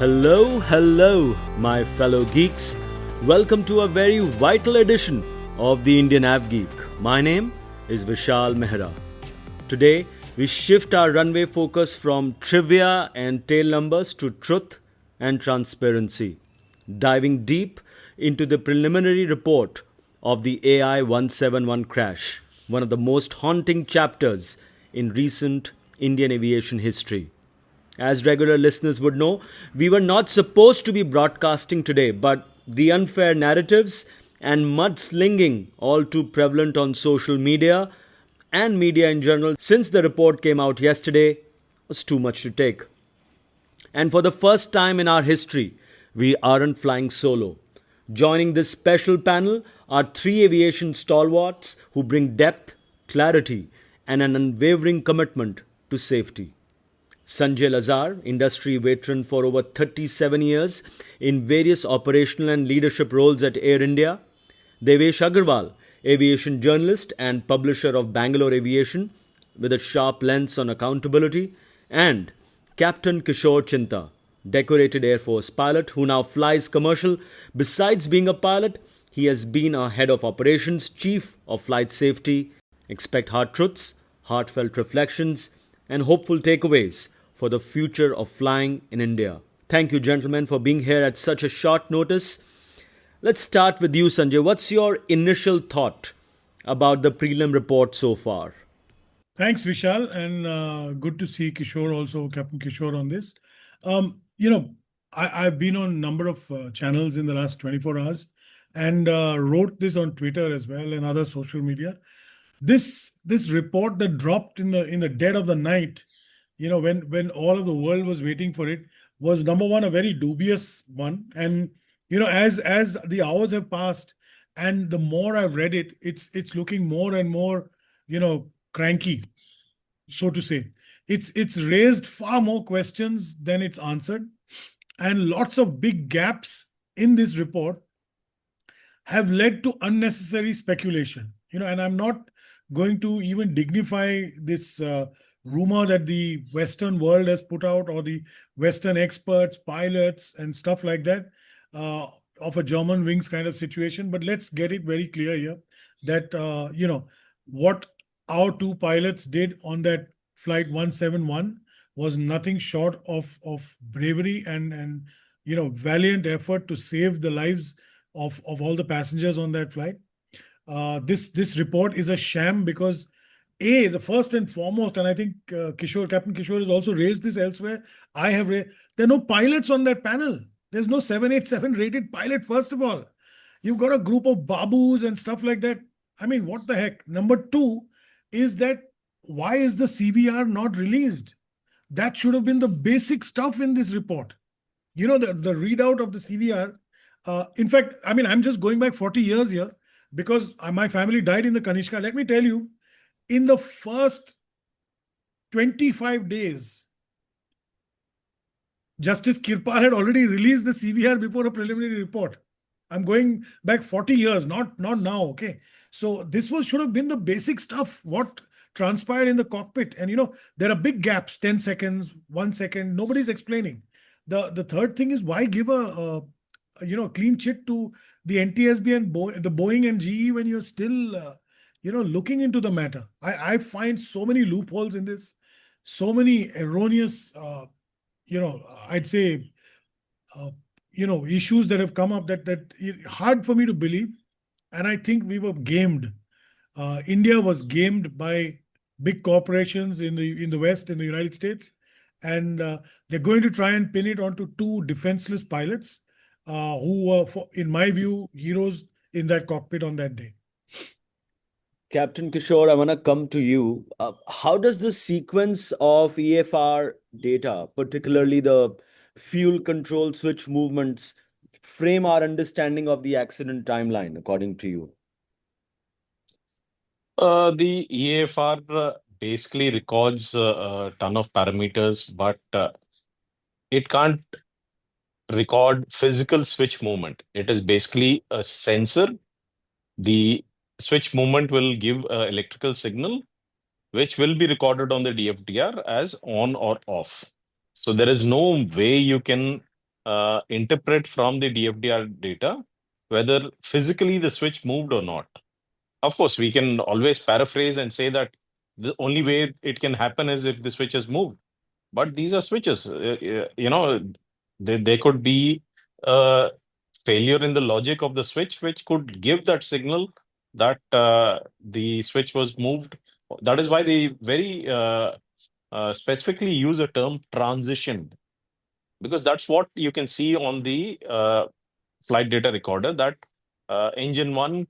Hello, my fellow geeks. Welcome to a very vital edition of the Indian AvGeek. My name is Vishal Mehra. Today, we shift our runway focus from trivia and tail numbers to truth and transparency, diving deep into the preliminary report of the AI171 crash, one of the most haunting chapters in recent Indian aviation history. As regular listeners would know, we were not supposed to be broadcasting today, but the unfair narratives and mudslinging, all too prevalent on social media and media in general since the report came out yesterday, was too much to take. And for the first time in our history, we aren't flying solo. Joining this special panel are three aviation stalwarts who bring depth, clarity, and an unwavering commitment to safety. Sanjay Lazar, industry veteran for over 37 years in various operational and leadership roles at Air India. Devesh Agarwal, aviation journalist and publisher of Bangalore Aviation with a sharp lens on accountability. And Captain Kishore Chinta, decorated Air Force pilot who now flies commercial. Besides being a pilot, he has been a head of operations, chief of flight safety. Expect hard truths, heartfelt reflections, and hopeful takeaways for the future of flying in India. Thank you, gentlemen, for being here at such a short notice. Let's start with you, Sanjay. What's your initial thought about the prelim report so far? Thanks, Vishal, and good to see Kishore also, Captain Kishore on this. I've been on a number of channels in the last 24 hours and wrote this on Twitter as well and other social media. This report that dropped in the dead of the night, when all of the world was waiting for it, was number one, a very dubious one. And as the hours have passed and the more I've read it, it's looking more and more, cranky, so to say. It's raised far more questions than it's answered, and lots of big gaps in this report have led to unnecessary speculation. And I'm not going to even dignify this rumor that the Western world has put out, or the Western experts, pilots, and stuff like that, of a German wings kind of situation. But let's get it very clear here that, what our two pilots did on that flight 171 was nothing short of bravery and valiant effort to save the lives of all the passengers on that flight. This report is a sham because the first and foremost, and I think Captain Kishore has also raised this elsewhere, there are no pilots on that panel. There's no 787 rated pilot, first of all. You've got a group of babus and stuff like that. I mean, what the heck? Number two is that why is the CVR not released? That should have been the basic stuff in this report. The readout of the CVR. In fact, I'm just going back 40 years here because my family died in the Kanishka. Let me tell you, in the first 25 days, Justice Kirpal had already released the CVR before a preliminary report. I'm going back 40 years, not now, okay? So this should have been the basic stuff, what transpired in the cockpit. And, there are big gaps, 10 seconds, 1 second, nobody's explaining. The third thing is, why give a clean chit to the NTSB and the Boeing and GE when you're still, looking into the matter? I find so many loopholes in this, so many erroneous, I'd say, issues that have come up that hard for me to believe. And I think we were gamed. India was gamed by big corporations in the West, in the United States. And they're going to try and pin it onto two defenseless pilots who were, in my view, heroes in that cockpit on that day. Captain Kishore, I want to come to you. How does the sequence of EAFR data, particularly the fuel control switch movements, frame our understanding of the accident timeline, according to you? The EAFR basically records a ton of parameters, but it can't record physical switch movement. It is basically a sensor. The switch movement will give an electrical signal, which will be recorded on the DFDR as on or off. So there is no way you can interpret from the DFDR data whether physically the switch moved or not. Of course, we can always paraphrase and say that the only way it can happen is if the switch is moved. But these are switches. They could be failure in the logic of the switch, which could give that signal that the switch was moved. That is why they very specifically use a term transition, because that's what you can see on the flight data recorder, that engine one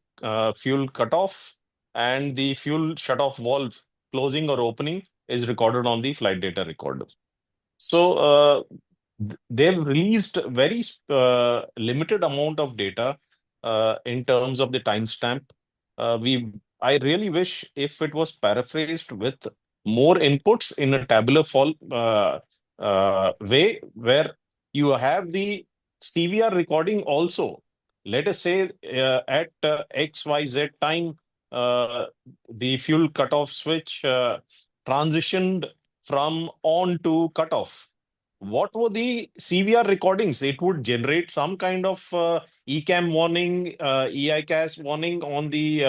fuel cutoff and the fuel shutoff valve closing or opening is recorded on the flight data recorder. So they've released very limited amount of data in terms of the timestamp. I really wish if it was paraphrased with more inputs in a tabular way, where you have the CVR recording also. Let us say at XYZ time, the fuel cutoff switch transitioned from on to cutoff. What were the CVR recordings? It would generate some kind of ECAM warning, EICAS warning on the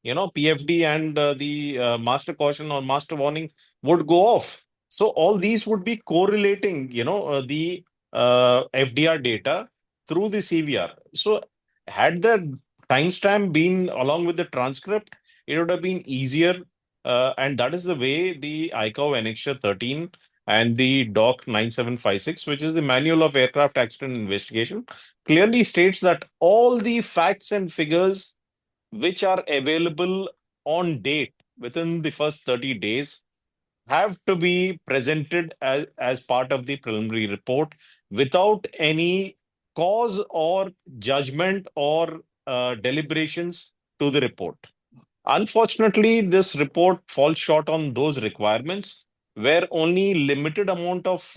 PFD, and the master caution or master warning would go off. So all these would be correlating, the FDR data through the CVR. So had the timestamp been along with the transcript, it would have been easier. And that is the way the ICAO Annexure 13 and the DOC 9756, which is the Manual of Aircraft Accident Investigation, clearly states that all the facts and figures which are available on date within the first 30 days have to be presented as part of the preliminary report without any cause or judgment or deliberations to the report. Unfortunately, this report falls short on those requirements, where only limited amount of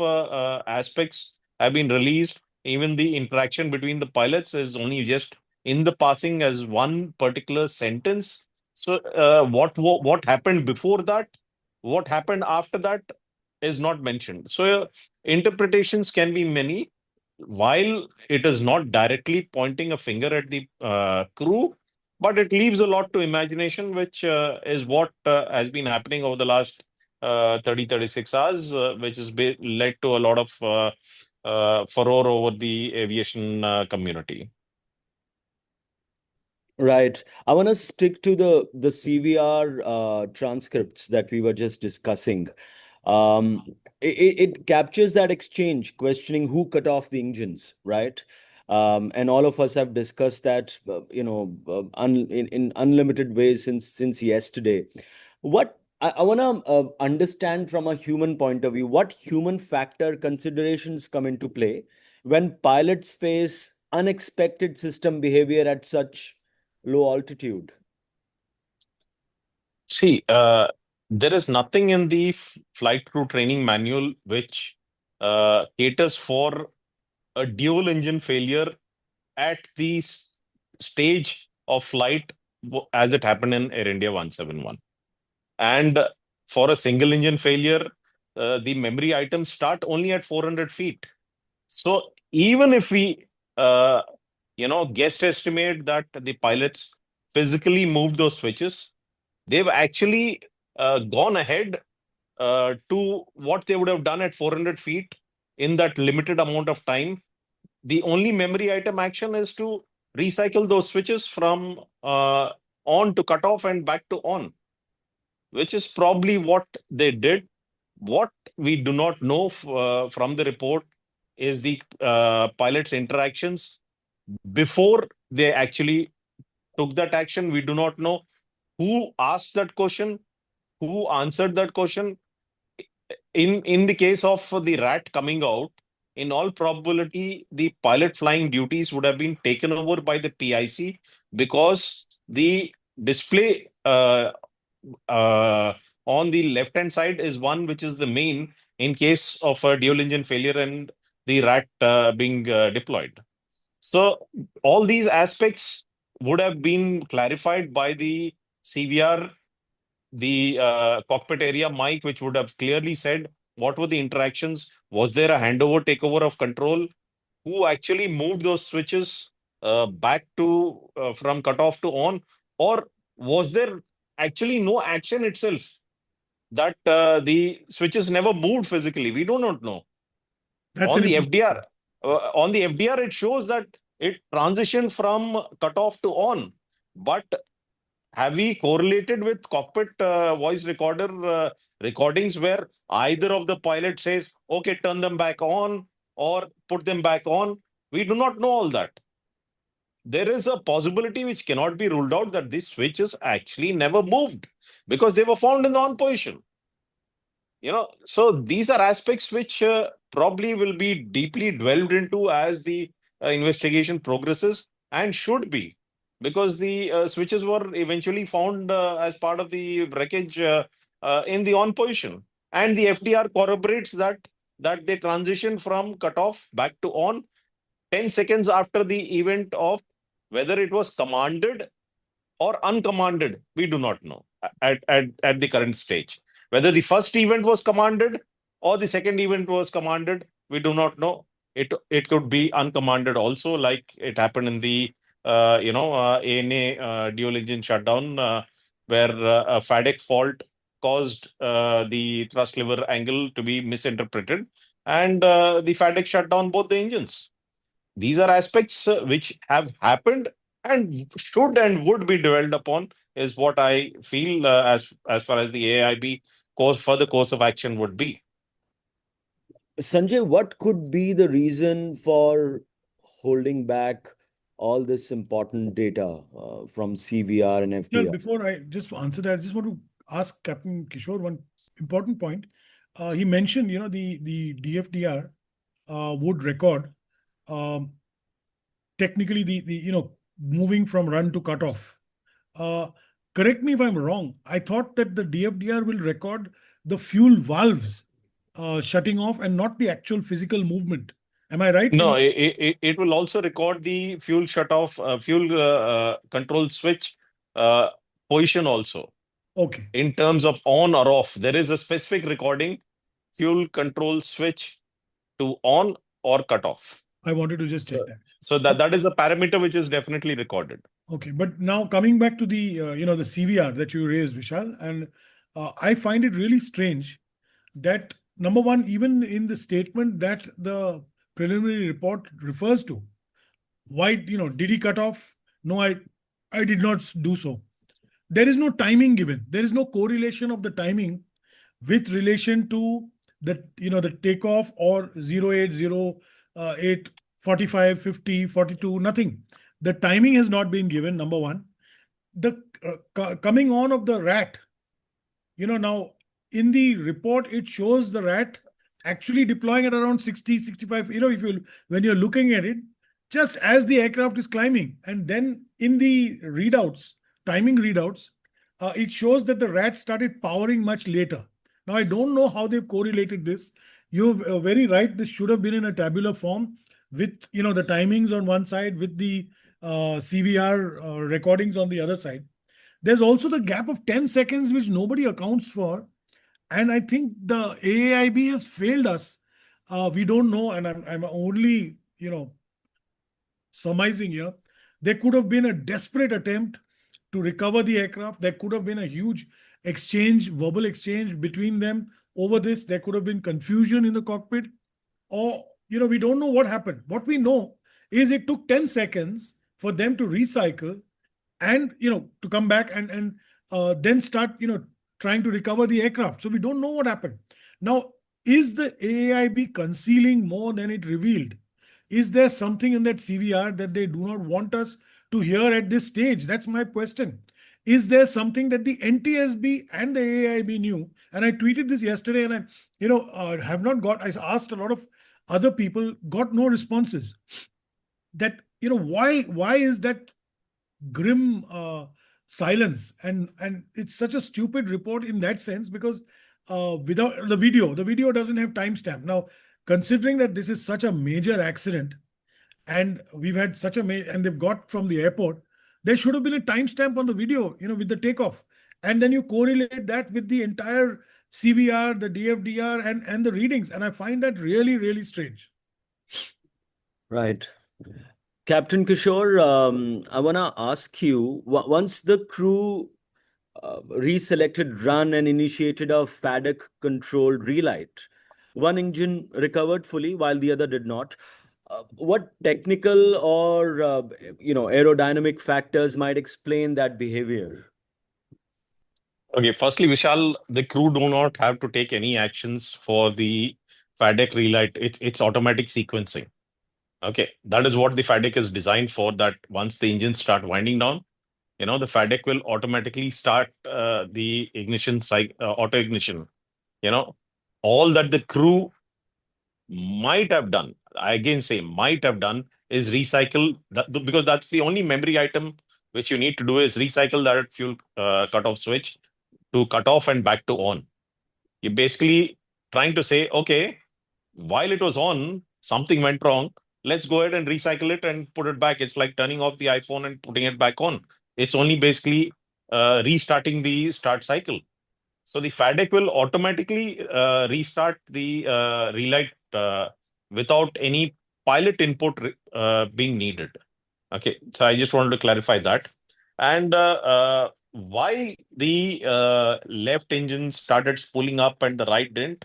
aspects have been released. Even the interaction between the pilots is only just in the passing as one particular sentence. So, what happened before that, what happened after that, is not mentioned. So, interpretations can be many. While it is not directly pointing a finger at the crew, but it leaves a lot to imagination, which is what has been happening over the last 36 hours, which has led to a lot of furore over the aviation community. Right. I want to stick to the CVR transcripts that we were just discussing. It captures that exchange, questioning who cut off the engines, right? And all of us have discussed that, in unlimited ways since yesterday. What I want to understand from a human point of view, what human factor considerations come into play when pilots face unexpected system behavior at such low altitude? See, there is nothing in the flight crew training manual which caters for a dual engine failure at the stage of flight as it happened in Air India 171. And for a single engine failure, the memory items start only at 400 feet. So even if we, guessed estimate that the pilots physically moved those switches, they've actually gone ahead to what they would have done at 400 feet in that limited amount of time. The only memory item action is to recycle those switches from on to cut off and back to on, which is probably what they did. What we do not know from the report is the pilots' interactions before they actually took that action. We do not know who asked that question, who answered that question. In the case of the rat coming out, in all probability, the pilot flying duties would have been taken over by the PIC, because the display on the left hand side is one which is the main in case of a dual engine failure and the rat being deployed. So all these aspects would have been clarified by the CVR, the cockpit area mic, which would have clearly said what were the interactions. Was there a handover, takeover of control? who actually moved those switches back to from cutoff to on, or was there actually no action itself that the switches never moved physically? We do not know. That's On an the important FDR, point. it shows that it transitioned from cutoff to on, but have we correlated with cockpit voice recorder recordings where either of the pilot says, okay, turn them back on or put them back on? We do not know all that. There is a possibility which cannot be ruled out that these switches actually never moved because they were found in the on position. So these are aspects which probably will be deeply dwelled into as the investigation progresses, and should be, because the switches were eventually found as part of the wreckage in the on position, and the FDR corroborates that they transition from cutoff back to on 10 seconds after the event of whether it was commanded or uncommanded, we do not know at the current stage. Whether the first event was commanded or the second event was commanded, we do not know. It could be uncommanded also, like it happened in the ANA dual engine shutdown, where a FADEC fault caused the thrust lever angle to be misinterpreted, and the FADEC shut down both the engines. These are aspects which have happened and should and would be dwelled upon, is what I feel as far as the AAIB further course of action would be. Sanjay, what could be the reason for holding back all this important data from CVR and Well, FDR? before I just answer that, I just want to ask Captain Kishore one important point. He mentioned, the DFDR would record um, technically the moving from run to cutoff. Uh, Correct me if I'm wrong. I thought that the DFDR will record the fuel valves shutting off and not the actual physical movement. Am I right? No, it will also record the fuel shutoff, fuel control switch uh, position also. Okay. In terms of on or off, there is a specific recording, fuel control switch to on or cut off. I wanted to just check So, that. so that is a parameter which is definitely recorded. Okay, but now coming back to the the CVR that you raised, Vishal, and I find it really strange that number one, even in the statement that the preliminary report refers to, why did he cut off? No, I did not do so. There is no timing given. There is no correlation of the timing with relation to the takeoff or 080 8 45 50 42. Nothing. The timing has not been given, number one. The coming on of the rat, now in the report it shows the rat actually deploying at around 60 65. If you when you're looking at it, just as the aircraft is climbing, and then in the readouts, timing readouts, it shows that the rat started powering much later. Now I don't know how they've correlated this. You're very right, this should have been in a tabular form with the timings on one side, with the CVR recordings on the other side. There's also the gap of 10 seconds which nobody accounts for, and I think the AAIB has failed us. We don't know, and I'm only surmising here. There could have been a desperate attempt to recover the aircraft. There could have been a huge exchange, verbal exchange between them over this. There could have been confusion in the cockpit, or we don't know what happened. What we know is it took 10 seconds for them to recycle and to come back and then start trying to recover the aircraft. So we don't know what happened. Now, is the AAIB concealing more than it revealed? Is there something in that CVR that they do not want us to hear at this stage? That's my question. Is there something that the NTSB and the AAIB knew? And I tweeted this yesterday, and I have not got. I asked a lot of other people, got no responses. That why is that grim silence? And it's such a stupid report in that sense, because without the video doesn't have timestamp. Now, considering that this is such a major accident, and we've had such and they've got from the airport, there should have been a timestamp on the video, with the takeoff. And then you correlate that with the entire CVR, the DFDR, and the readings. And I find that really, really strange. Right. Captain Kishore, I want to ask you, once the crew reselected run and initiated a FADEC controlled relight, one engine recovered fully while the other did not. What technical or aerodynamic factors might explain that behavior? Okay, firstly, Vishal, the crew do not have to take any actions for the FADEC relight. It's automatic sequencing. Okay, that is what the FADEC is designed for. That once the engines start winding down, the FADEC will automatically start the ignition cycle, auto ignition. You know, all that the crew might have done, I again say might have done, is recycle that, because that's the only memory item which you need to do is recycle that fuel cutoff switch to cut off and back to on. You're basically trying to say, okay, while it was on, something went wrong. Let's go ahead and recycle it and put it back. It's like turning off the iPhone and putting it back on. It's only basically restarting the start cycle. So the FADEC will automatically restart the relight without any pilot input being needed. Okay, so I just wanted to clarify that. And why the left engine started spooling up and the right didn't?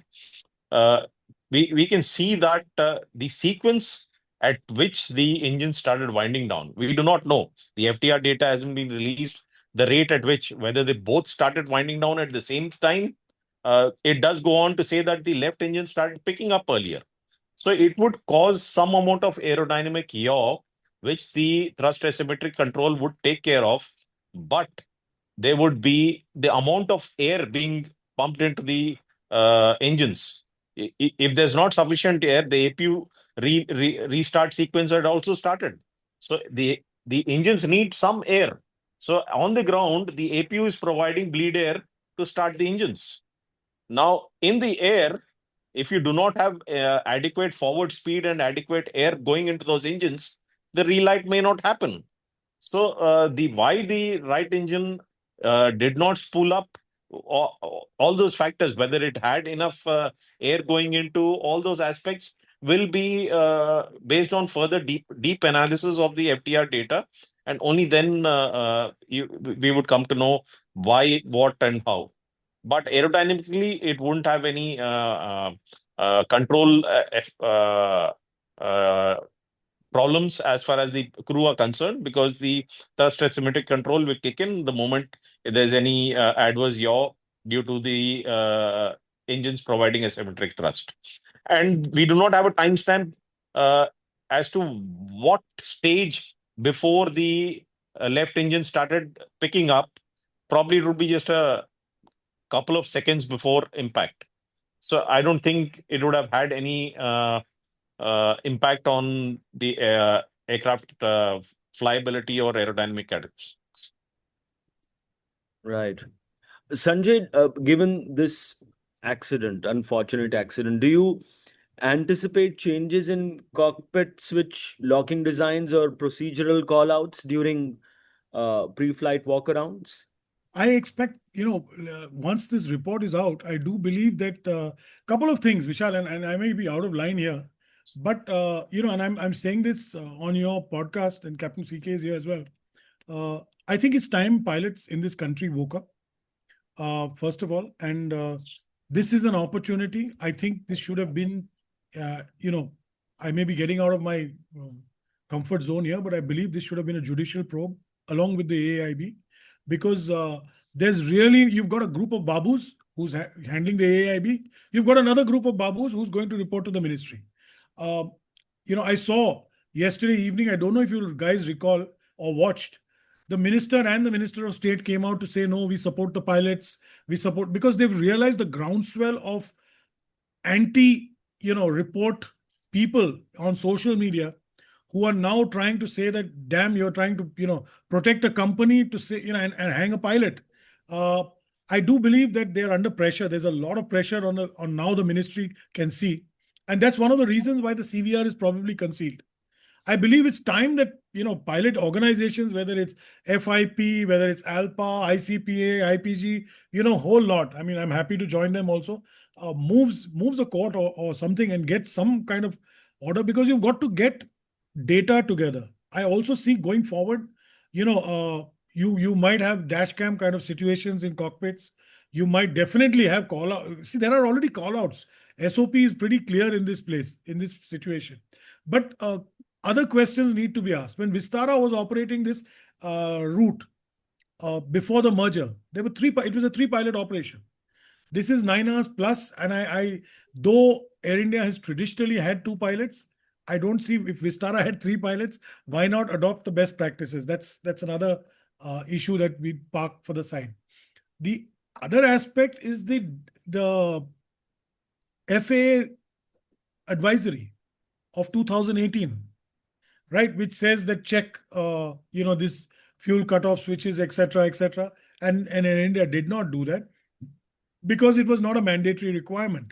uh, we can see that the sequence at which the engine started winding down, we do not know. The FTR data hasn't been released. The rate at which, whether they both started winding down at the same time, it does go on to say that the left engine started picking up earlier. So it would cause some amount of aerodynamic yaw, which the thrust asymmetric control would take care of. But there would be the amount of air being pumped into the engines. If there's not sufficient air, the APU restart sequence had also started. So the engines need some air. So on the ground, the APU is providing bleed air to start the engines. Now, in the air, if you do not have adequate forward speed and adequate air going into those engines, the relight may not happen. So the why the right engine did not spool up, all those factors, whether it had enough air going into all those aspects, will be based on further deep analysis of the FTR data, and only then we would come to know why, what, and how. But aerodynamically, it wouldn't have any control problems as far as the crew are concerned, because the thrust asymmetric control will kick in the moment there's any adverse yaw due to the engines providing asymmetric thrust. And we do not have a timestamp as to what stage before the left engine started picking up. Probably it would be just a couple of seconds before impact. So I don't think it would have had any impact on the aircraft flyability or aerodynamic characteristics. Right. Sanjay, given this unfortunate accident, do you anticipate changes in cockpit switch locking designs or procedural callouts during pre-flight walkarounds? I expect, once this report is out, I do believe that couple of things, Vishal, and I may be out of line here, but and I'm saying this on your podcast, and Captain CK is here as well. I think it's time pilots in this country woke up, first of all, and this is an opportunity. I think this should have been, I may be getting out of my comfort zone here, but I believe this should have been a judicial probe along with the AAIB, because you've got a group of babus who's handling the AAIB. You've got another group of babus who's going to report to the ministry. I saw yesterday evening, I don't know if you guys recall or watched, the minister and the minister of state came out to say, no, we support the pilots. We support, because they've realized the groundswell of report people on social media who are now trying to say that, damn, you're trying to, protect a company to say, and hang a pilot. I do believe that they're under pressure. There's a lot of pressure on now the ministry can see. And that's one of the reasons why the CVR is probably concealed. I believe it's time that, pilot organizations, whether it's FIP, whether it's ALPA, ICPA, IPG, whole lot. I mean, I'm happy to join them also, moves a court or something and get some kind of order, because you've got to get data together. I also see going forward, you might have dash cam kind of situations in cockpits. You might definitely have call out. See, there are already call outs. SOP is pretty clear in this place, in this situation. But other questions need to be asked. When Vistara was operating this route before the merger, there were it was a three pilot operation. This is 9 hours plus, and though Air India has traditionally had two pilots, I don't see if Vistara had three pilots, why not adopt the best practices? That's another issue that we park for the side. The other aspect is the FAA advisory of 2018, right, which says that check this fuel cutoff switches, etc., etc. And Air India did not do that because it was not a mandatory requirement.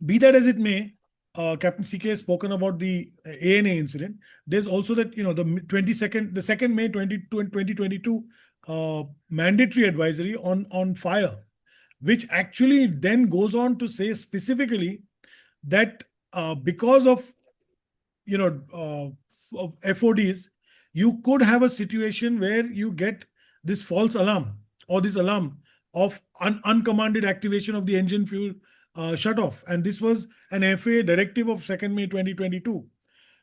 Be that as it may, Captain CK has spoken about the ANA incident. There's also that, the 2nd May 2022 mandatory advisory on fire, which actually then goes on to say specifically that because of of FODs, you could have a situation where you get this false alarm or this alarm of uncommanded activation of the engine fuel shut off. And this was an FAA directive of 2nd May 2022.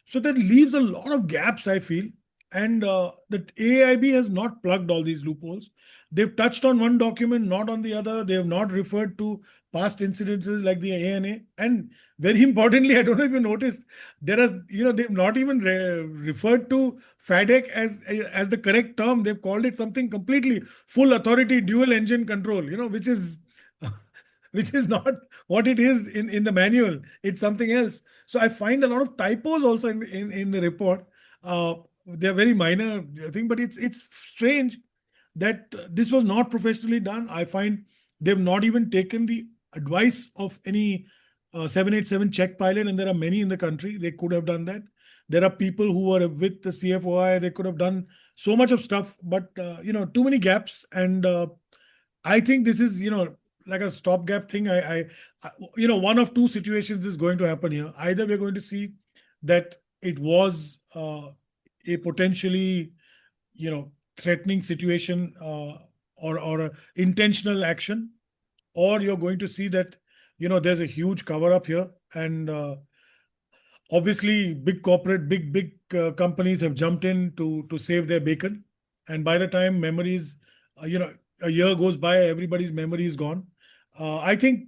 So that leaves a lot of gaps, I feel. And the AAIB has not plugged all these loopholes. They've touched on one document, not on the other. They have not referred to past incidences like the ANA. And very importantly, I don't know if you noticed, they've not even referred to FADEC as the correct term. They've called it something completely full authority dual engine control, which is which is not what it is in the manual. It's something else. So I find a lot of typos also in the report. They're very minor thing, but it's strange that this was not professionally done. I find they've not even taken the advice of any 787 check pilot, and there are many in the country. They could have done that. There are people who were with the CFOI. They could have done so much of stuff, but too many gaps. And I think this is like a stopgap thing. One of two situations is going to happen here. Either we're going to see that it was a potentially threatening situation or a intentional action, or you're going to see that there's a huge cover up here, and obviously big corporate big companies have jumped in to save their bacon. And by the time memories a year goes by, everybody's memory is gone. I think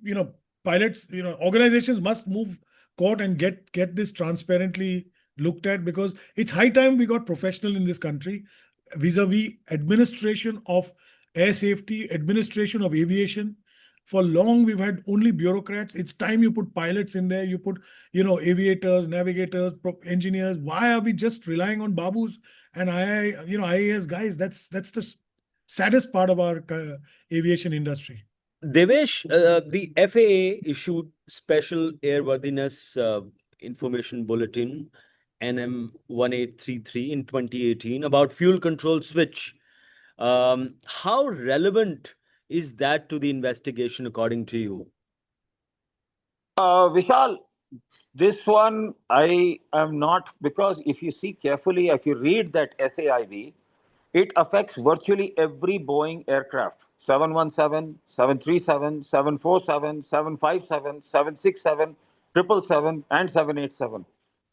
pilots, organizations must move court and get this transparently looked at, because it's high time we got professional in this country vis-a-vis administration of air safety, administration of aviation. For long, we've had only bureaucrats. It's time you put pilots in there. You put, aviators, navigators, engineers. Why are we just relying on babus and IAS guys? That's the saddest part of our aviation industry. Devesh, the FAA issued Special Airworthiness Information Bulletin NM1833 in 2018 about fuel control switch. How relevant is that to the investigation, according to you? Vishal, this one I am not, because if you see carefully, if you read that SAIB, it affects virtually every Boeing aircraft: 717, 737, 747, 757, 767, 777, and 787.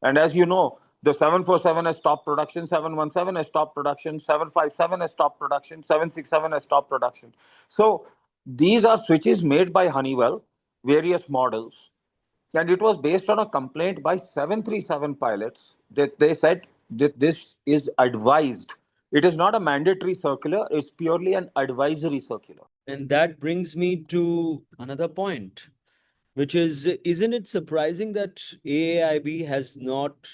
And as you know, the 747 has stopped production, 717 has stopped production, 757 has stopped production, 767 has stopped production. So these are switches made by Honeywell, various models. And it was based on a complaint by 737 pilots that they said that this is advised. It is not a mandatory circular, it's purely an advisory circular. And that brings me to another point, which is, isn't it surprising that AAIB has not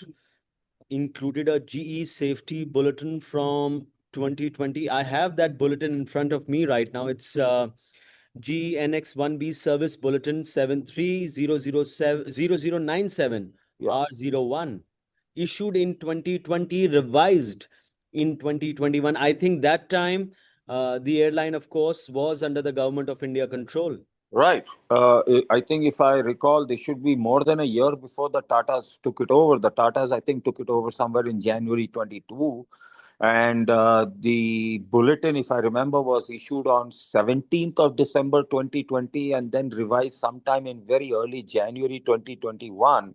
included a GE safety bulletin from 2020? I have that bulletin in front of me right now. It's GNX1B Service Bulletin 730097 R01, issued in 2020, revised in 2021. I think that time the airline, of course, was under the Government of India control. Right. I think if I recall, this should be more than a year before the Tatas took it over. The Tatas, I think, took it over somewhere in January 22. And the bulletin, if I remember, was issued on 17th of December 2020 and then revised sometime in very early January 2021.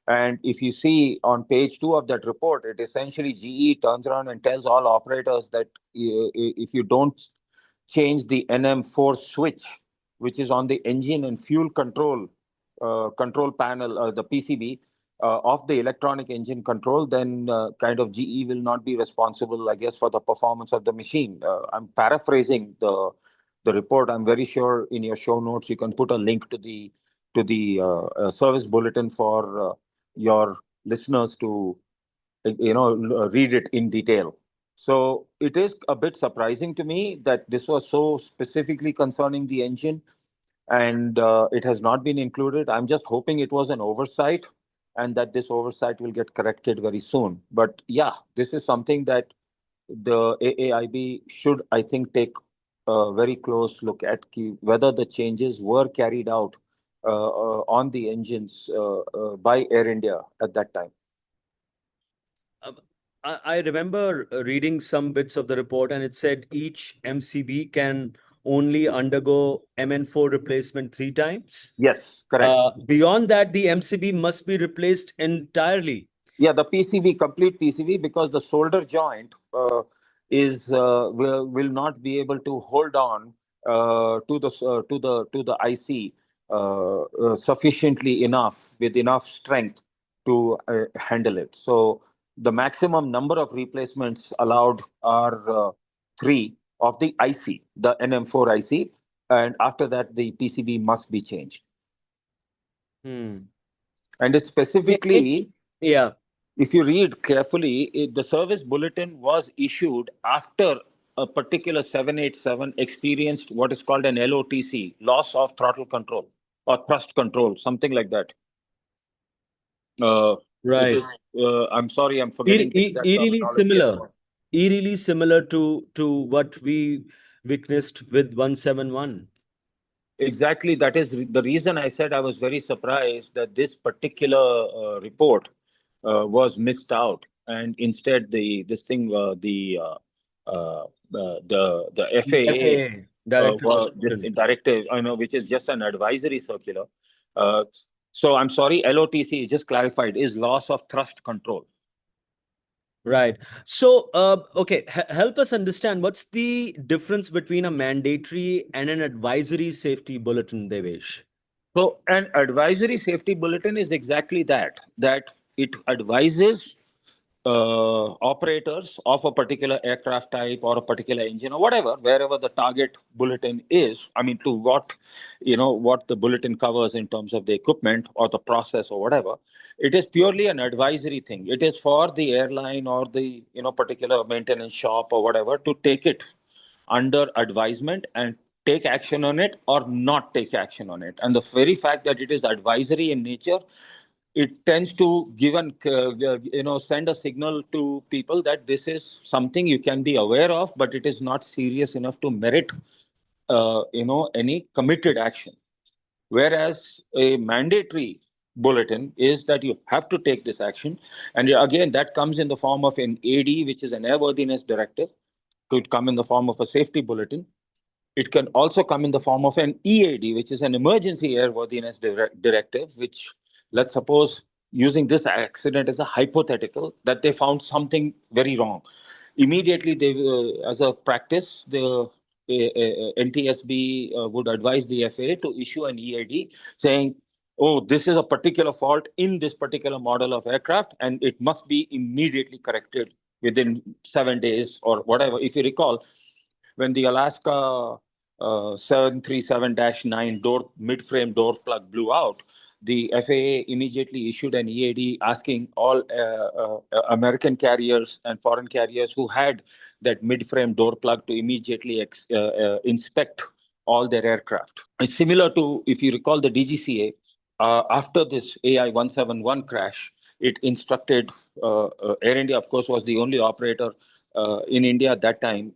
And if you see on page 2 of that report, it essentially GE turns around and tells all operators that if you don't change the NM4 switch, which is on the engine and fuel control panel, the PCB of the electronic engine control, then kind of GE will not be responsible, I guess, for the performance of the machine. I'm paraphrasing the report. I'm very sure in your show notes you can put a link to the service bulletin for your listeners to read it in detail. So it is a bit surprising to me that this was so specifically concerning the engine and it has not been included. I'm just hoping it was an oversight and that this oversight will get corrected very soon. But yeah, this is something that the AAIB should, I think, take a very close look at whether the changes were carried out on the engines by Air India at that time. I remember reading some bits of the report, and it said each MCB can only undergo MN4 replacement 3 times. Yes, correct. Beyond that, the MCB must be replaced entirely. Yeah, the PCB, complete PCB, because the solder joint will not be able to hold on to the IC sufficiently enough with enough strength to handle it. So the maximum number of replacements allowed are 3 of the IC, the NM4 IC, and after that the PCB must be changed. Hmm. And it's specifically, yeah. if you read carefully, the service bulletin was issued after a particular 787 experienced what is called an LOTC, loss of throttle control or thrust control, something like that. Right. I'm sorry, I'm forgetting the exact Eerily terminology. eerily similar to what we witnessed with 171. Exactly. That is the reason I said I was very surprised that this particular report was missed out, and instead the FAA FAA directive was this instruction. directive, which is just an advisory circular. So I'm sorry, LOTC, just clarified, is loss of thrust control. Right. So, okay, help us understand what's the difference between a mandatory and an advisory safety bulletin, Devesh? So an advisory safety bulletin is exactly that it advises operators of a particular aircraft type or a particular engine or whatever, wherever the target bulletin is. I mean, to what the bulletin covers in terms of the equipment or the process or whatever. It is purely an advisory thing. It is for the airline or the particular maintenance shop or whatever to take it under advisement and take action on it or not take action on it. And the very fact that it is advisory in nature, it tends to give send a signal to people that this is something you can be aware of, but it is not serious enough to merit any committed action. Whereas a mandatory bulletin is that you have to take this action, and again that comes in the form of an AD, which is an airworthiness directive. Could come in the form of a safety bulletin. It can also come in the form of an EAD, which is an emergency airworthiness directive, which, let's suppose, using this accident as a hypothetical, that they found something very wrong. Immediately, as a practice, the NTSB would advise the FAA to issue an EAD saying, oh, this is a particular fault in this particular model of aircraft, and it must be immediately corrected within 7 days or whatever. If you recall, when the Alaska 737-9 mid-frame door plug blew out, the FAA immediately issued an EAD asking all American carriers and foreign carriers who had that mid-frame door plug to immediately inspect all their aircraft. It's similar to, if you recall, the DGCA, after this AI171 crash, it instructed Air India, of course, was the only operator in India at that time.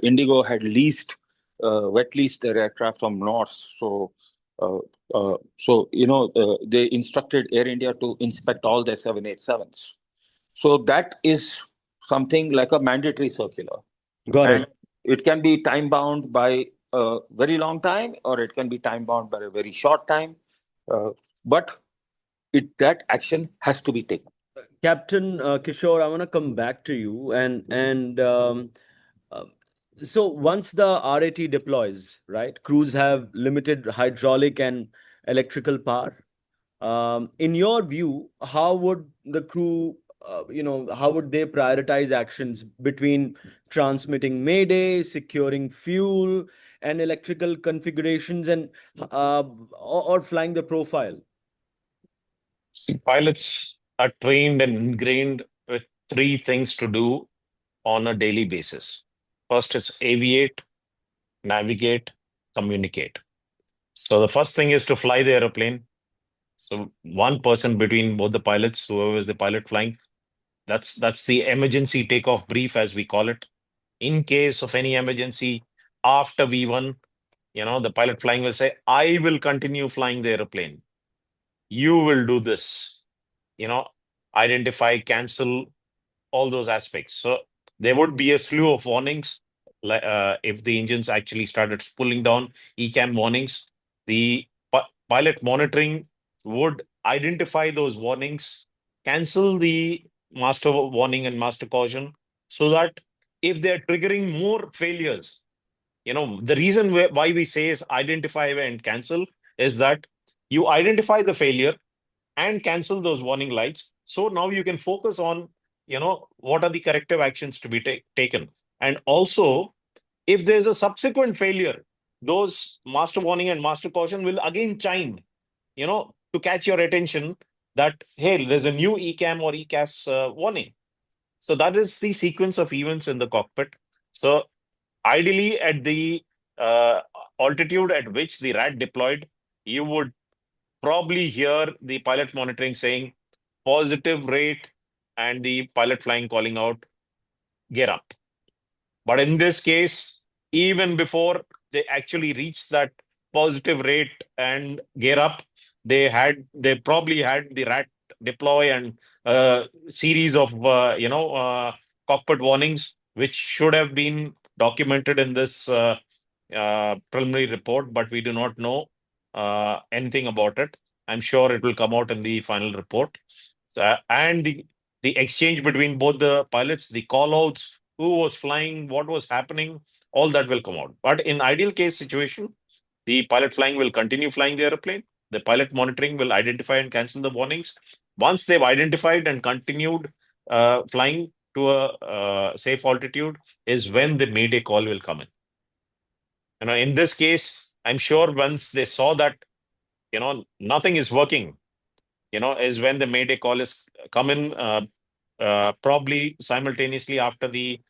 Indigo had leased wet lease their aircraft from Norse. So, they instructed Air India to inspect all their 787s. So that is something like a mandatory circular. Got And it. it can be time bound by a very long time, or it can be time bound by a very short time. But that action has to be taken. Captain Kishore, I want to come back to you, uh, so once the RAT deploys, right, crews have limited hydraulic and electrical power. In your view, how would the crew, how would they prioritize actions between transmitting Mayday, securing fuel, and electrical configurations, and or flying the profile? See, pilots are trained and ingrained with three things to do on a daily basis. First is aviate, navigate, communicate. So the first thing is to fly the aeroplane. So one person between both the pilots, whoever is the pilot flying, that's the emergency takeoff brief, as we call it. In case of any emergency, after V1, the pilot flying will say, I will continue flying the aeroplane. You will do this, identify, cancel, all those aspects. So there would be a slew of warnings. If the engines actually started pulling down, ECAM warnings, the pilot monitoring would identify those warnings, cancel the master warning and master caution, so that if they're triggering more failures, the reason why we say is identify and cancel is that you identify the failure and cancel those warning lights. So now you can focus on, what are the corrective actions to be taken. And also, if there's a subsequent failure, those master warning and master caution will again chime, to catch your attention that, hey, there's a new ECAM or ECAS warning. So that is the sequence of events in the cockpit. So ideally, at the altitude at which the RAT deployed, you would probably hear the pilot monitoring saying positive rate and the pilot flying calling out gear up. But in this case, even before they actually reached that positive rate and gear up, they probably had the RAT deploy and series of cockpit warnings, which should have been documented in this preliminary report, but we do not know anything about it. I'm sure it will come out in the final report. And the exchange between both the pilots, the call outs, who was flying, what was happening, all that will come out. But in ideal case situation, the pilot flying will continue flying the airplane. The pilot monitoring will identify and cancel the warnings. Once they've identified and continued flying to a safe altitude is when the Mayday call will come in. In this case, I'm sure once they saw that, nothing is working, is when the Mayday call is come in, probably simultaneously after the,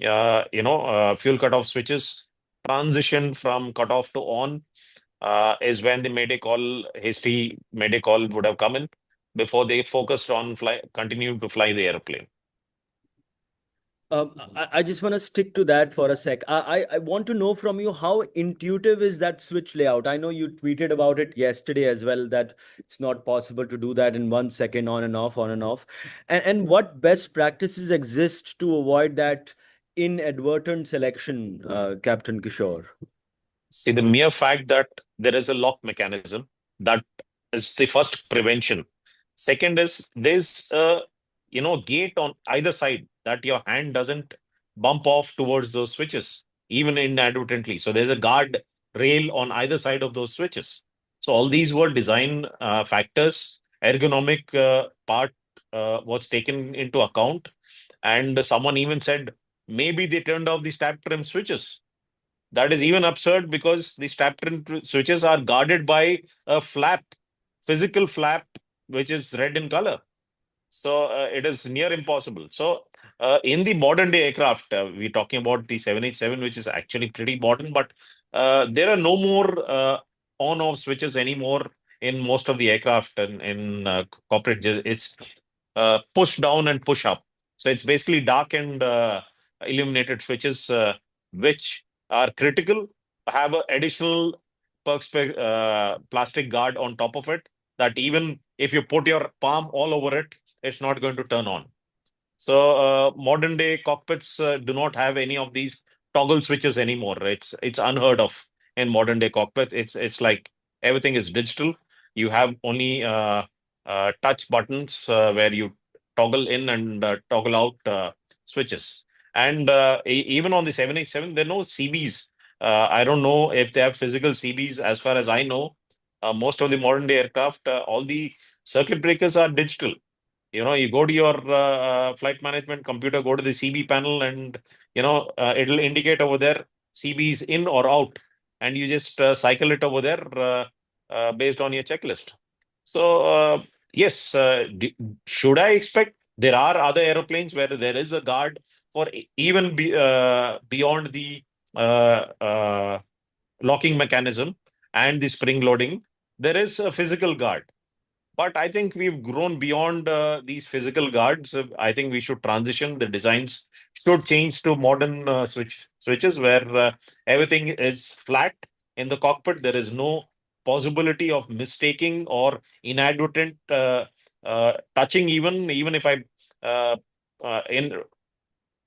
fuel cutoff switches transition from cutoff to on, is when the Mayday call, hasty Mayday call would have come in before they focused on continue to fly the airplane. I just want to stick to that for a sec. I want to know from you, how intuitive is that switch layout? I know you tweeted about it yesterday as well, that it's not possible to do that in 1 second, on and off, on and off. And what best practices exist to avoid that inadvertent selection, Captain Kishore? See, the mere fact that there is a lock mechanism, that is the first prevention. Second is there's a gate on either side that your hand doesn't bump off towards those switches, even inadvertently. So there's a guard rail on either side of those switches. So all these were design factors. Ergonomic part was taken into account, and someone even said maybe they turned off the stab trim switches. That is even absurd because the strap trim switches are guarded by a flap, physical flap, which is red in color. So it is near impossible. So in the modern day aircraft, we're talking about the 787, which is actually pretty modern, but there are no more on-off switches anymore in most of the aircraft and in corporate. It's push down and push up. So it's basically dark and illuminated switches, which are critical have an additional plastic guard on top of it that even if you put your palm all over it, it's not going to turn on. So modern day cockpits do not have any of these toggle switches anymore. It's unheard of in modern day cockpits. It's like everything is digital. You have only touch buttons where you toggle in and toggle out switches. And even on the 787, there are no CBs. I don't know if they have physical CBs. As far as I know, most of the modern day aircraft, all the circuit breakers are digital. You go to your flight management computer, go to the CB panel, and it'll indicate over there CBs in or out, and you just cycle it over there based on your checklist. So yes, should I expect there are other aeroplanes where there is a guard for even beyond the uh, uh, locking mechanism and the spring loading? There is a physical guard. But I think we've grown beyond these physical guards. I think we should transition. The designs should change to modern switches where everything is flat in the cockpit. There is no possibility of mistaking or inadvertent touching. Even if I uh,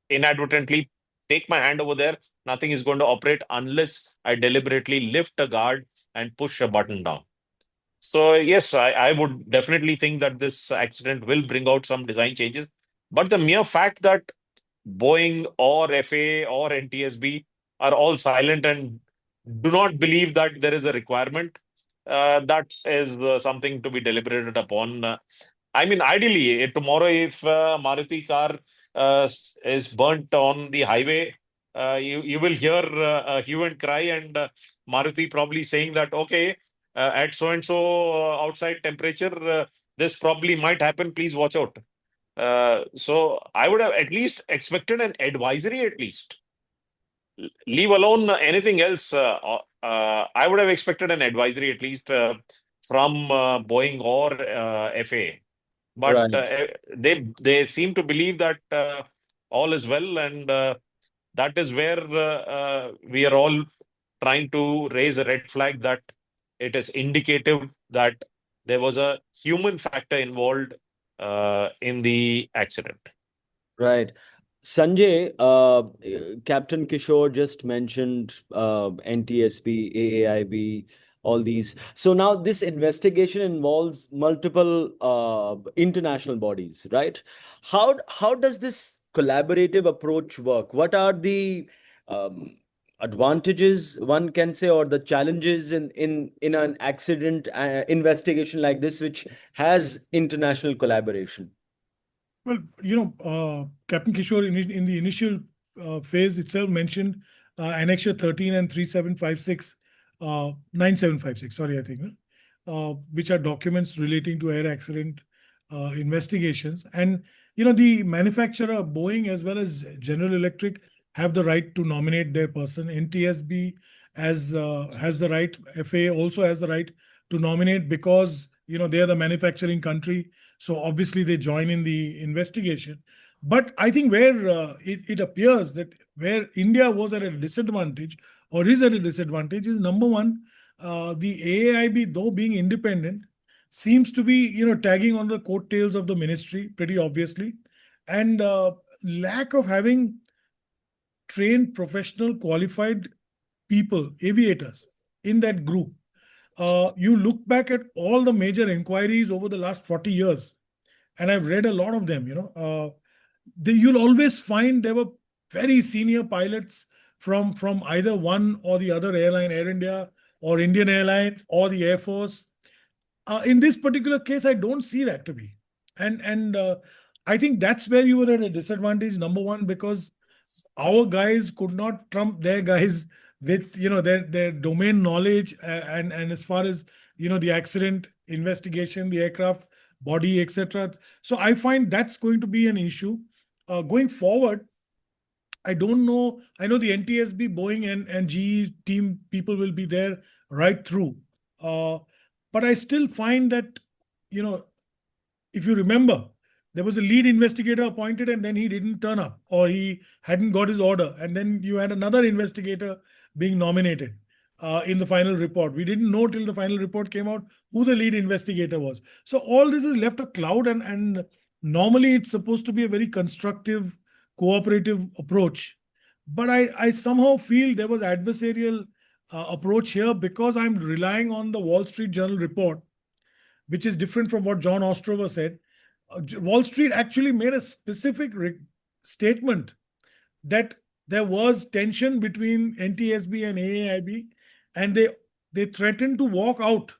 inadvertently take my hand over there, nothing is going to operate unless I deliberately lift a guard and push a button down. So yes, I would definitely think that this accident will bring out some design changes. But the mere fact that Boeing or FAA or NTSB are all silent and do not believe that there is a requirement, that is something to be deliberated upon. I mean, ideally, tomorrow, if Maruti car is burnt on the highway, you will hear a hue and cry, and Maruti probably saying that, okay, at so and so outside temperature, this probably might happen. Please watch out. So I would have at least expected an advisory, at least. Leave alone anything else. I would have expected an advisory at least from Boeing or FAA. But Right. they seem to believe that all is well, and that is where we are all trying to raise a red flag that it is indicative that there was a human factor involved in the accident. Right. Sanjay, Captain Kishore just mentioned NTSB, AAIB, all these. So now this investigation involves multiple international bodies, right? How does this collaborative approach work? What are the um, advantages, one can say, or the challenges in an accident investigation like this, which has international collaboration? Well, Captain Kishore in the initial phase itself mentioned Annexure 13 and 3756, 9756, sorry, I think, which are documents relating to air accident investigations. And, the manufacturer, Boeing, as well as General Electric, have the right to nominate their person. NTSB has the right, FAA also has the right to nominate because, they are the manufacturing country. So obviously they join in the investigation. But I think where it appears that where India was at a disadvantage or is at a disadvantage is number one, the AAIB, though being independent, seems to be tagging on the coattails of the ministry pretty obviously, and lack of having trained, professional, qualified people, aviators in that group. You look back at all the major inquiries over the last 40 years, and I've read a lot of them, you'll always find there were very senior pilots from either one or the other airline, Air India or Indian Airlines or the Air Force. In this particular case, I don't see that to be. And I think that's where you were at a disadvantage, number one, because our guys could not trump their guys with their domain knowledge and as far as the accident investigation, the aircraft body, etc. So I find that's going to be an issue going forward. I don't know. I know the NTSB, Boeing, and GE team people will be there right through. But I still find that, if you remember, there was a lead investigator appointed and then he didn't turn up or he hadn't got his order. And then you had another investigator being nominated. in the final report. We didn't know till the final report came out who the lead investigator was. So all this is left a cloud, and normally it's supposed to be a very constructive, cooperative approach. But I somehow feel there was adversarial approach here because I'm relying on the Wall Street Journal report, which is different from what John Ostrover said. Wall Street actually made a specific statement that there was tension between NTSB and AAIB, and they threatened to walk out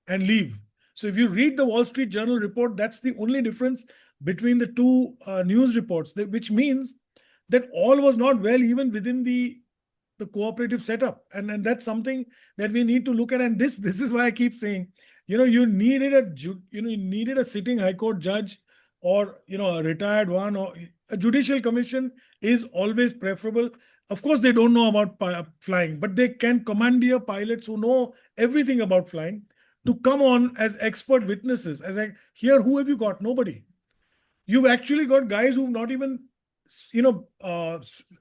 and leave. So if you read the Wall Street Journal report, that's the only difference between the two news reports, which means that all was not well even within the cooperative setup, and that's something that we need to look at. And this is why I keep saying, you needed a sitting high court judge, or a retired one, or a judicial commission is always preferable. Of course, they don't know about flying, but they can commandeer pilots who know everything about flying to come on as expert witnesses. Here, who have you got? Nobody. You've actually got guys who've not even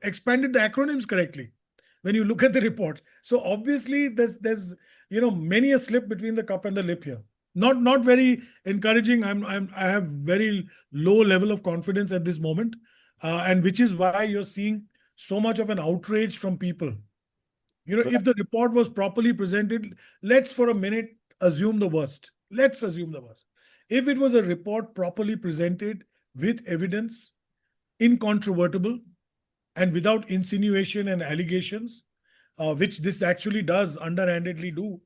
expanded the acronyms correctly when you look at the report. So obviously there's many a slip between the cup and the lip here. Not very encouraging. I have very low level of confidence at this moment, and which is why you're seeing so much of an outrage from people. If the report was properly presented, let's for a minute assume the worst. Let's assume the worst. If it was a report properly presented with evidence, incontrovertible, and without insinuation and allegations, which this actually does underhandedly do,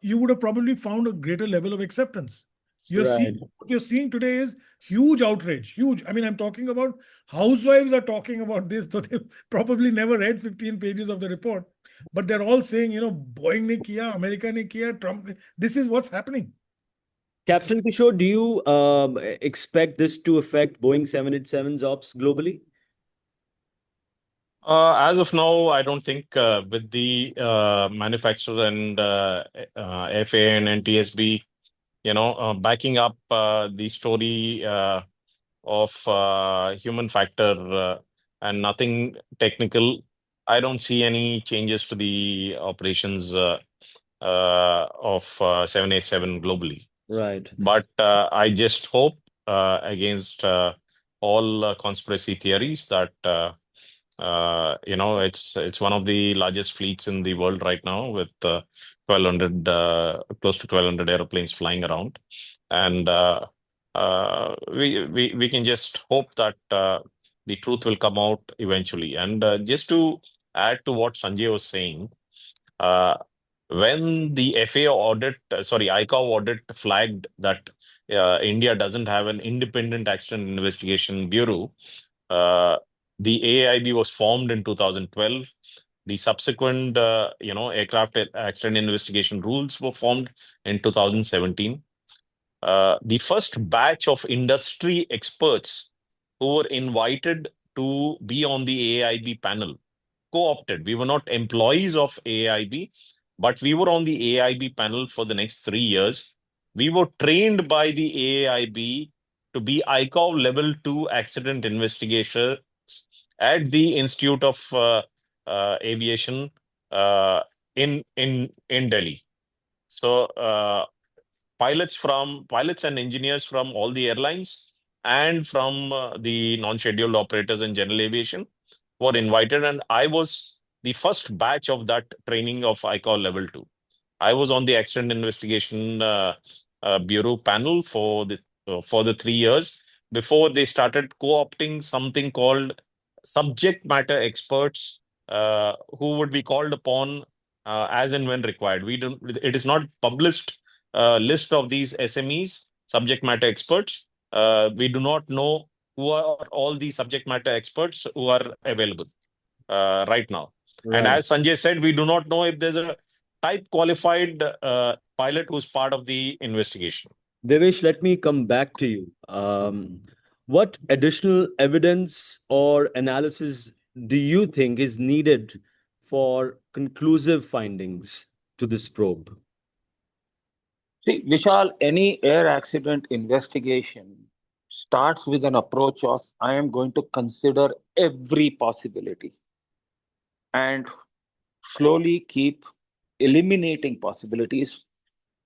you would have probably found a greater level of acceptance. What you're seeing today is huge outrage, huge. I mean, I'm talking about housewives are talking about this, though they've probably never read 15 pages of the report. But they're all saying, Boeing ne kiya, America ne kiya, Trump. This is what's happening. Captain Kishore, do you expect this to affect Boeing 787's ops globally? As of now, I don't think with the manufacturer and FAA and NTSB, backing up the story of human factor and nothing technical, I don't see any changes to the operations of 787 globally. Right. But I just hope against all conspiracy theories that it's one of the largest fleets in the world right now, with 1,200 close to 1,200 aeroplanes flying around, and we can just hope that the truth will come out eventually. And just to add to what Sanjay was saying, when the ICAO audit flagged that India doesn't have an independent accident investigation bureau, the AAIB was formed in 2012. The subsequent, aircraft accident investigation rules were formed in 2017. The first batch of industry experts who were invited to be on the AAIB panel co-opted. We were not employees of AAIB, but we were on the AAIB panel for the next 3 years. We were trained by the AAIB to be ICAO Level 2 accident investigators at the Institute of Aviation in Delhi. So pilots and engineers from all the airlines and from the non-scheduled operators and general aviation were invited, and I was the first batch of that training of ICAO Level 2. I was on the accident investigation bureau panel for the 3 years before they started co-opting something called subject matter experts who would be called upon as and when required. It is not published list of these SMEs, subject matter experts. We do not know who are all the subject matter experts who are available right now. Right. And as Sanjay said, we do not know if there's a type qualified pilot who's part of the investigation. Devesh, let me come back to you. What additional evidence or analysis do you think is needed for conclusive findings to this probe? See, Vishal, any air accident investigation starts with an approach of, I am going to consider every possibility. And slowly keep eliminating possibilities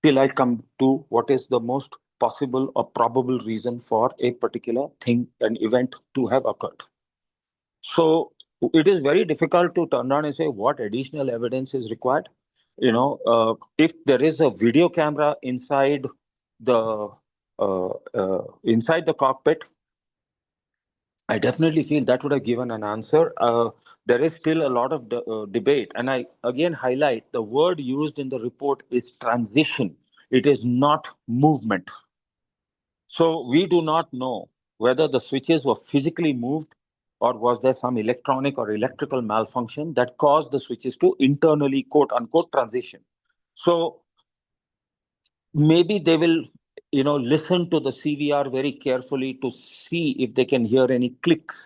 till I come to what is the most possible or probable reason for a particular thing, an event to have occurred. So it is very difficult to turn around and say what additional evidence is required. If there is a video camera the inside the cockpit, I definitely feel that would have given an answer. There is still a lot of debate. And I again highlight the word used in the report is transition. It is not movement. So we do not know whether the switches were physically moved or was there some electronic or electrical malfunction that caused the switches to internally, quote unquote, transition. So maybe they will listen to the CVR very carefully to see if they can hear any clicks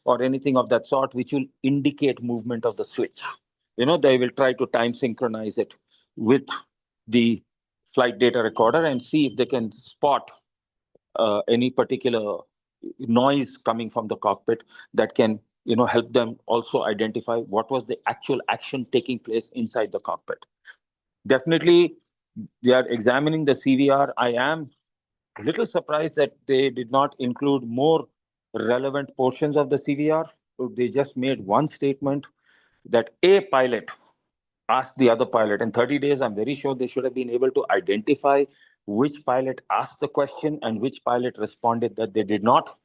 or anything of that sort which will indicate movement of the switch. They will try to time synchronize it with the flight data recorder and see if they can spot any particular noise coming from the cockpit that can help them also identify what was the actual action taking place inside the cockpit. Definitely they are examining the CVR. I am a little surprised that they did not include more relevant portions of the CVR. They just made one statement that a pilot asked the other pilot. In 30 days, I'm very sure they should have been able to identify which pilot asked the question and which pilot responded that they did not.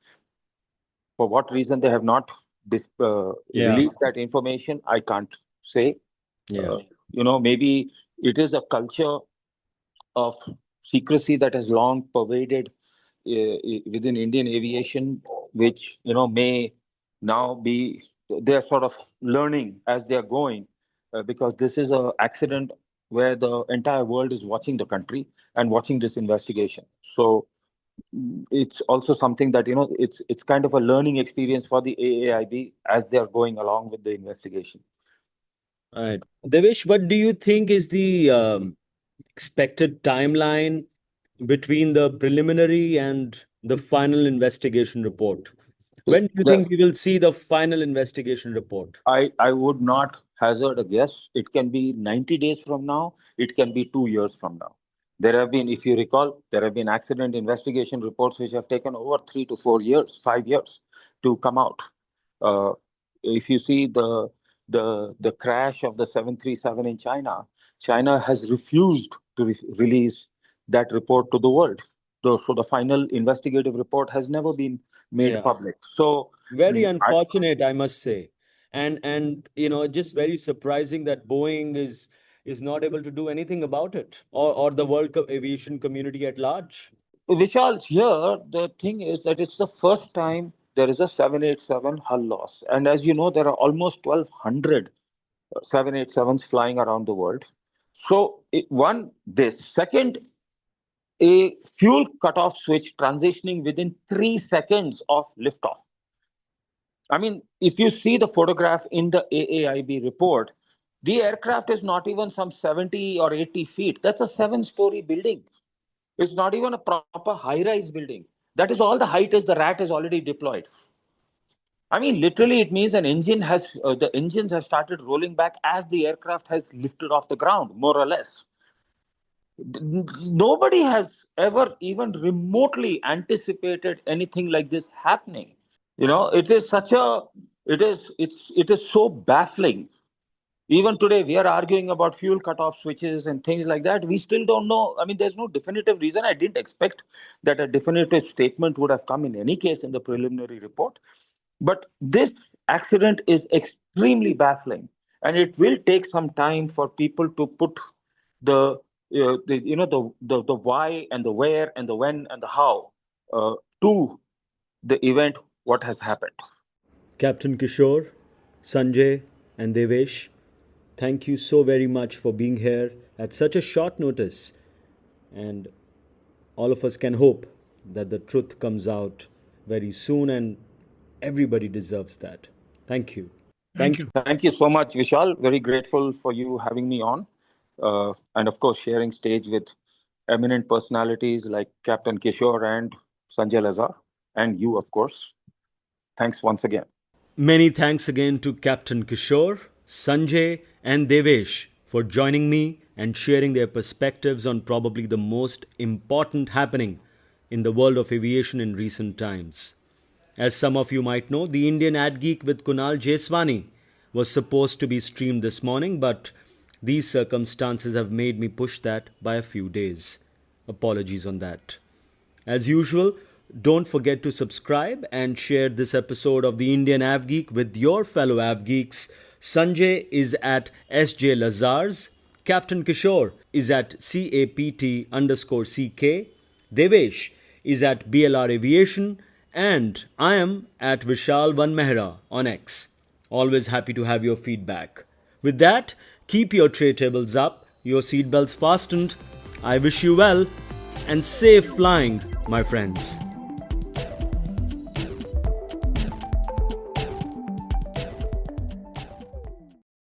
For what reason they have not released that information, I can't say. Maybe it is a culture of secrecy that has long pervaded within Indian aviation, which may now be they're sort of learning as they're going, because this is an accident where the entire world is watching the country and watching this investigation. So it's also something that it's kind of a learning experience for the AAIB as they're going along with the investigation. Right. Devesh, what do you think is the expected timeline between the preliminary and the final investigation report? When do you think we will see the final investigation report? I would not hazard a guess. It can be 90 days from now. It can be 2 years from now. There have been, if you recall, there have been accident investigation reports which have taken over 3 to 4 years, 5 years to come out. If you see the crash of the 737 in China, China has refused to release that report to the world. So the final investigative report has never been made public. So very unfortunate, I must say, and just very surprising that Boeing is not able to do anything about it, or the world aviation community at large. Vishal, here the thing is that it's the first time there is a 787 hull loss. And as you know, there are almost 1,200 787s flying around the world. So, this. Second, a fuel cutoff switch transitioning within 3 seconds of liftoff. I mean, if you see the photograph in the AAIB report, the aircraft is not even some 70 or 80 feet. That's a 7-story building. It's not even a proper high-rise building. That is all the height is the rat is already deployed. I mean, literally, it means the engines have started rolling back as the aircraft has lifted off the ground, more or less. Nobody has ever even remotely anticipated anything like this happening. It is so baffling. Even today, we are arguing about fuel cutoff switches and things like that. We still don't know. I mean, there's no definitive reason. I didn't expect that a definitive statement would have come in any case in the preliminary report. But this accident is extremely baffling, and it will take some time for people to put the why and the where and the when and the how to the event, what has happened. Captain Kishore, Sanjay, and Devesh, thank you so very much for being here at such a short notice. And all of us can hope that the truth comes out very soon, and everybody deserves that. Thank you. Thank you. Thank you so much, Vishal. Very grateful for you having me on. And of course, sharing stage with eminent personalities like Captain Kishore and Sanjay Lazar, and you, of course. Thanks once again. Many thanks again to Captain Kishore. Sanjay and Devesh for joining me and sharing their perspectives on probably the most important happening in the world of aviation in recent times. As some of you might know, the Indian AvGeek with Kunal Jeswani was supposed to be streamed this morning, but these circumstances have made me push that by a few days. Apologies on that. As usual, don't forget to subscribe and share this episode of the Indian AvGeek with your fellow AvGeeks. Sanjay is at SJ Lazars. Captain Kishore is at CAPT_CK. Devesh is at BLR Aviation. And I am at Vishal1 Mehra on X. Always happy to have your feedback. With that, keep your tray tables up, your seatbelts fastened. I wish you well and safe flying, my friends.